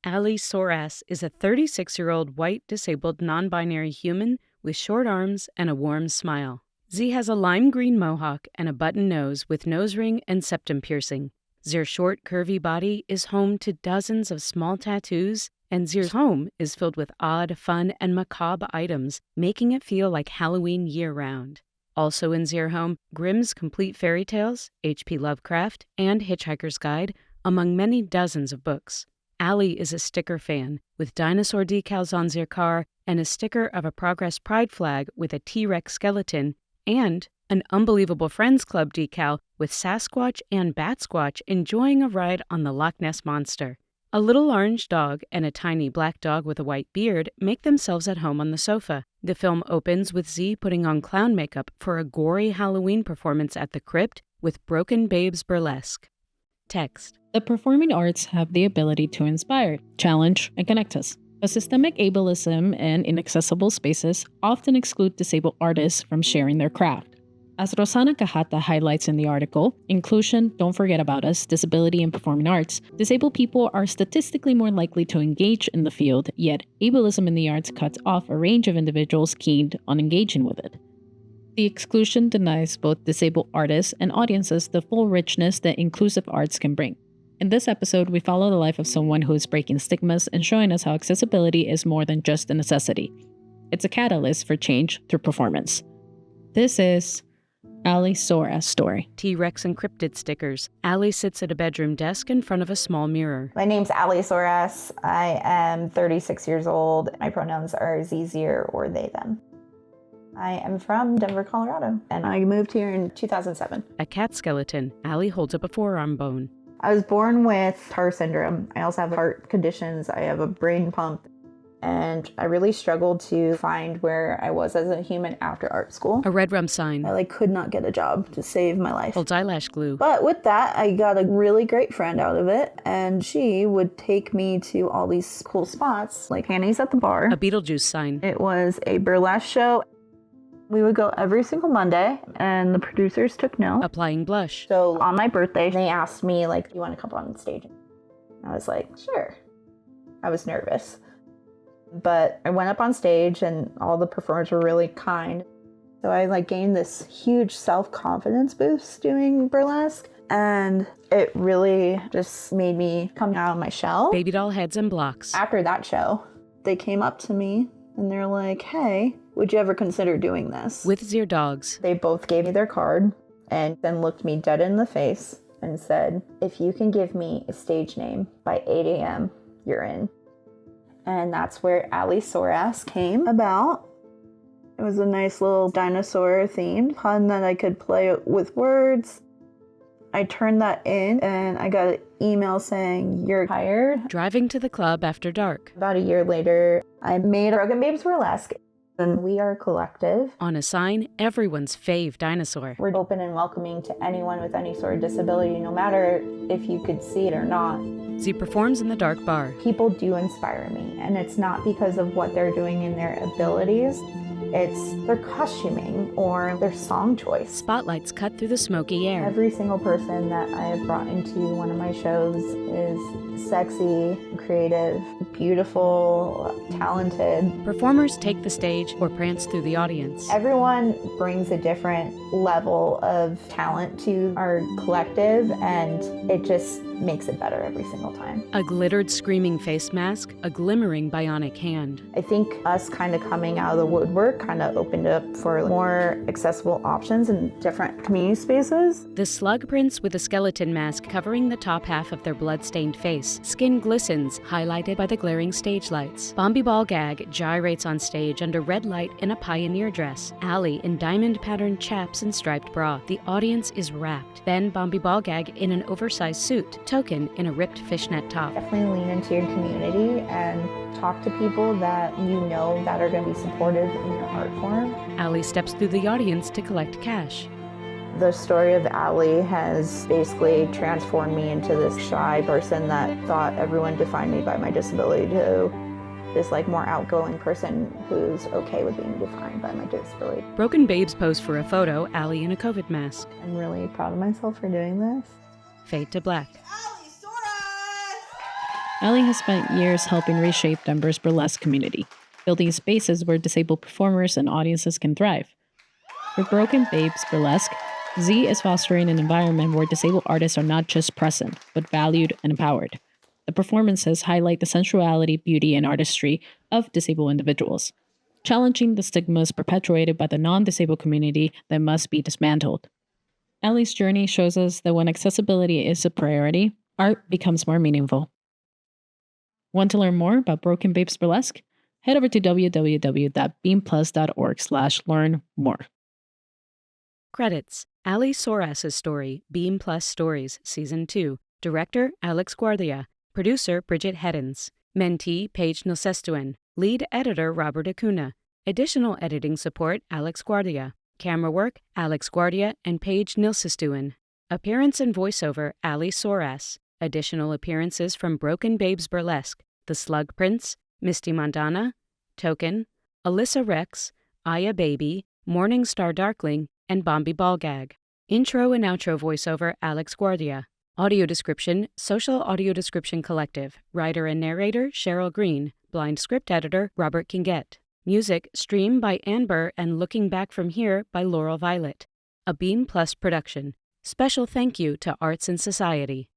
Allie Soreass is a 36-year-old white disabled non-binary human with short arms and a warm smile. Z has a lime green mohawk and a button nose with nose ring and septum piercing. Z's short, curvy body is home to dozens of small tattoos, and Z's home is filled with odd, fun, and macabre items, making it feel like Halloween year-round. Also in Z's home, Grimm's Complete Fairy Tales, H.P. Lovecraft, and Hitchhiker's Guide, among many dozens of books. Allie is a sticker fan, with dinosaur decals on Z's car and a sticker of a Progress Pride flag with a T-Rex skeleton, and an Unbelievable Friends Club decal with Sasquatch and Batsquatch enjoying a ride on the Loch Ness Monster. A little orange dog and a tiny black dog with a white beard make themselves at home on the sofa. The film opens with Z putting on clown makeup for a gory Halloween performance at the Crypt with Broken Babes Burlesque. Text. The performing arts have the ability to inspire, challenge, and connect us. But systemic ableism and inaccessible spaces often exclude disabled artists from sharing their craft. As Rosana Cajata highlights in the article, Inclusion, Don't Forget About Us, Disability in Performing Arts, disabled people are statistically more likely to engage in the field, yet ableism in the arts cuts off a range of individuals keen on engaging with it. The exclusion denies both disabled artists and audiences the full richness that inclusive arts can bring. In this episode, we follow the life of someone who is breaking stigmas and showing us how accessibility is more than just a necessity. It's a catalyst for change through performance. This is Allie Soreass story. T-Rex encrypted stickers. Allie sits at a bedroom desk in front of a small mirror. My name's Allie Soreass. I am 36 years old. My pronouns are ze/zer or they, them. I am from Denver, Colorado, and I moved here in 2007. A cat skeleton. Allie holds up a forearm bone. I was born with TAR syndrome. I also have heart conditions. I have a brain pump. And I really struggled to find where I was as a human after art school. A red rum sign. I could not get a job to save my life. Holds eyelash glue. But with that, I got a really great friend out of it. And she would take me to all these cool spots, like Annie's at the bar. A Beetlejuice sign. It was a burlesque show. We would go every single Monday, and the producers took note. Applying blush. So on my birthday, they asked me, like, you want to come on stage? I was like, sure. I was nervous. But I went up on stage, and all the performers were really kind. So I gained this huge self-confidence boost doing burlesque, and it really just made me come out of my shell. Baby doll heads and blocks. After that show, they came up to me, and they're like, hey, would you ever consider doing this? With Zir dogs. They both gave me their card and then looked me dead in the face and said, if you can give me a stage name by 8 a.m., you're in. And that's where Allie Soreass came about. It was a nice little dinosaur themed pun that I could play with words. I turned that in and I got an email saying, you're hired. Driving to the club after dark. About a year later, I made Broken Babes Burlesque. And we are a collective. On a sign, everyone's fave dinosaur. We're open and welcoming to anyone with any sort of disability, no matter if you could see it or not. Z performs in the dark bar. People do inspire me, and it's not because of what they're doing in their abilities. It's their costuming or their song choice. Spotlights cut through the smoky air. Every single person that I have brought into one of my shows is sexy, creative, beautiful, talented. Performers take the stage or prance through the audience. Everyone brings a different level of talent to our collective, and it just makes it better every single time. A glittered screaming face mask, a glimmering bionic hand. I think us kind of coming out of the woodwork kind of opened up for more accessible options in different community spaces. The slug prince with a skeleton mask covering the top half of their blood-stained face. Skin glistens, highlighted by the glaring stage lights. Bombi Ball Gag gyrates on stage under red light in a pioneer dress. Allie in diamond-patterned chaps and striped bra. The audience is rapt. Then Bombi Ball Gag in an oversized suit. Token in a ripped fishnet top. Definitely lean into your community and talk to people that you know that are going to be supportive in your art form. Allie steps through the audience to collect cash. The story of Allie has basically transformed me into this shy person that thought everyone defined me by my disability to this more outgoing person who's okay with being defined by my disability. Broken Babes pose for a photo, Allie in a COVID mask. I'm really proud of myself for doing this. Fade to black. Allie has spent years helping reshape Denver's burlesque community, building spaces where disabled performers and audiences can thrive. For Broken Babes Burlesque, Z is fostering an environment where disabled artists are not just present, but valued and empowered. The performances highlight the sensuality, beauty, and artistry of disabled individuals, challenging the stigmas perpetuated by the non-disabled community that must be dismantled. Allie's journey shows us that when accessibility is a priority, art becomes more meaningful. Want to learn more about Broken Babes Burlesque? Head over to www.beamplus.org/learn-more. Credits: Allie Soreass' story, BEAM+STORIES, Season 2. Director, Alex Guardia. Producer, Bridget Heddens. Mentee, Paige Nilsestuin. Lead editor, Robert Acuna. Additional editing support, Alex Guardia. Camera work, Alex Guardia and Paige Nilsestuin. Appearance and voiceover, Allie Soreass. Additional appearances from Broken Babes Burlesque, The Slug Prince, Misty Mandana, Token, Alyssa Rex, Aya Baby, Morning Star Darkling, and Bombi Ballgag. Intro and outro voiceover, Alex Guardia. Audio description, Social Audio Description Collective. Writer and narrator, Cheryl Green. Blind script editor, Robert Kinget. Music, Stream by Amber and Looking Back From Here by Laurel Violet. A BEAM+ production. Special thank you to Arts and Society.